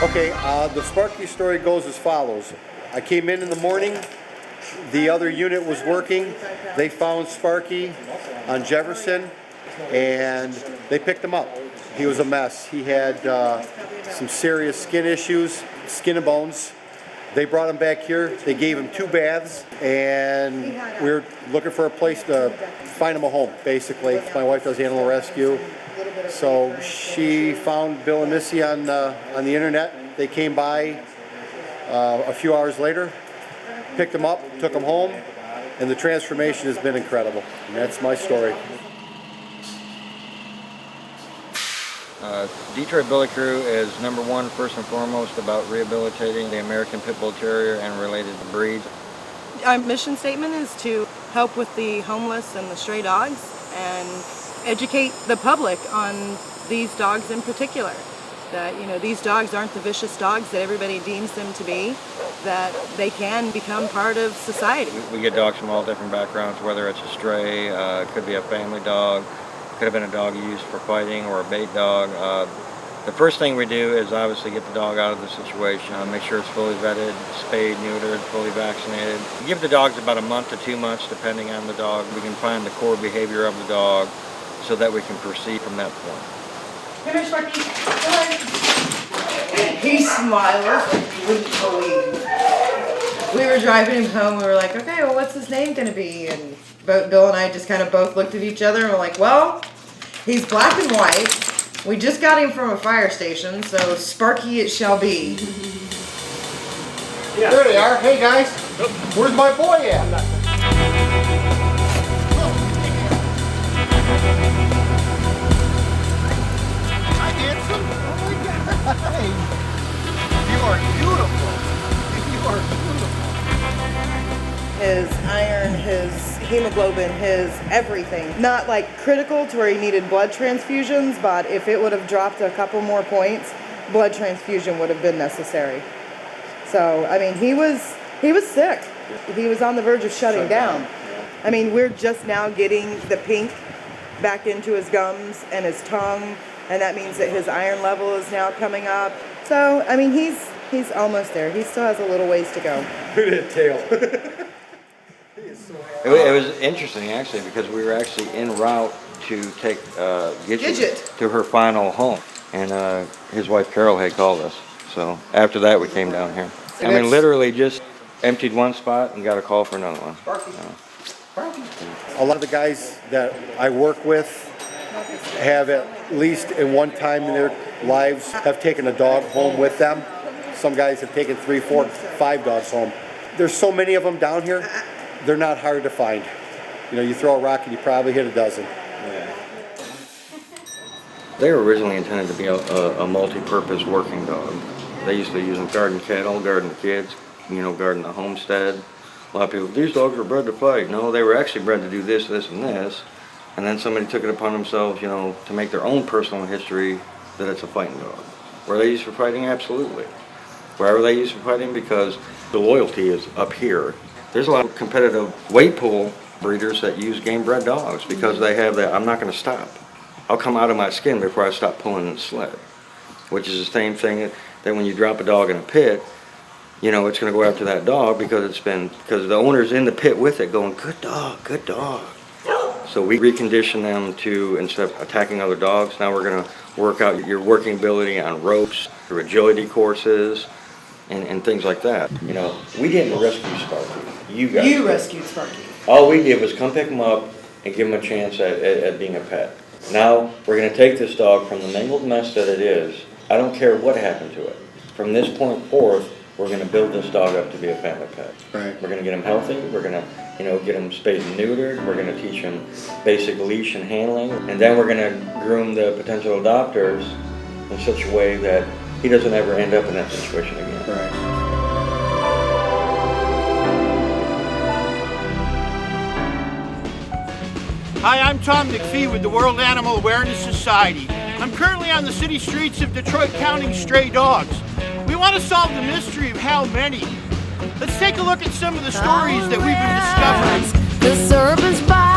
Okay, the Sparky story goes as follows. I came in the morning, the other unit was working, they found Sparky on Jefferson, and they picked him up. He was a mess. He had some serious skin issues, skin and bones. They brought him back here, they gave him 2 baths, and we were looking for a place to find him a home, basically. My wife does animal rescue, so she found Bill and Missi on the internet. They came by a few hours later, picked him up, took him home, and the transformation has been incredible. And that's my story. Detroit Billy Crew is #1, first and foremost, about rehabilitating the American Pit Bull Terrier and related breeds. Our mission statement is to help with the homeless and the stray dogs and educate the public on these dogs in particular. That, you know, these dogs aren't the vicious dogs that everybody deems them to be, that they can become part of society. We get dogs from all different backgrounds, whether it's a stray, it could be a family dog, could have been a dog used for fighting or a bait dog. The first thing we do is obviously get the dog out of the situation, make sure it's fully vetted, spayed, neutered, fully vaccinated. We give the dogs about a month to 2 months depending on the dog. We can find the core behavior of the dog so that we can proceed from that point. Come here, Sparky. Come on. He smiled like you wouldn't believe. We were driving him home. We were like, okay, well, what's his name going to be? And Bill and I just kind of both looked at each other and we're like, well, he's black and white. We just got him from a fire station, so Sparky it shall be. Yeah. There they are. Hey, guys. Where's my boy at? Hi, handsome. Oh, my God. You are beautiful. You are beautiful. His iron, his hemoglobin, his everything. Not like critical to where he needed blood transfusions, but if it would have dropped a couple more points, blood transfusion would have been necessary. So, I mean, he was sick. He was on the verge of shutting down. I mean, we're just now getting the pink back into his gums and his tongue, and that means that his iron level is now coming up. So, I mean, he's almost there. He still has a little ways to go. Look at that tail. It was interesting, actually, because we were actually en route to take Gidget to her final home, and his wife Carol had called us. So after that, we came down here. I mean, literally just emptied one spot and got a call for another one. A lot of the guys that I work with have at least in one time in their lives have taken a dog home with them. Some guys have taken 3, 4, 5 dogs home. There's so many of them down here. They're not hard to find. You know, you throw a rock and you probably hit a dozen. Yeah. They were originally intended to be a multi-purpose working dog. They used to use them garden cattle, garden kids, you know, garden the homestead. A lot of people, these dogs were bred to fight. No, they were actually bred to do this, this, and this. And then somebody took it upon themselves, you know, to make their own personal history that it's a fighting dog. Were they used for fighting? Absolutely. Where are they used for fighting? Because the loyalty is up here. There's a lot of competitive weight pool breeders that use game bred dogs because they have that, I'm not going to stop. I'll come out of my skin before I stop pulling the sled, which is the same thing that when you drop a dog in a pit, you know, it's going to go after that dog because the owner's in the pit with it going, good dog, good dog. So we recondition them to, instead of attacking other dogs, now we're going to work out your working ability on ropes, through agility courses, and things like that. You know, we didn't rescue Sparky. You rescued Sparky. All we did was come pick him up and give him a chance at being a pet. Now we're going to take this dog from the mangled mess that it is. I don't care what happened to it. From this point forth, we're going to build this dog up to be a family pet. Right. We're going to get him healthy. We're going to, you know, get him spayed and neutered. We're going to teach him basic leash and handling, and then we're going to groom the potential adopters in such a way that he doesn't ever end up in that situation again. Right. Hi, I'm Tom McPhee with the World Animal Awareness Society. I'm currently on the city streets of Detroit counting stray dogs. We want to solve the mystery of how many. Let's take a look at some of the stories that we've been discovering. The service by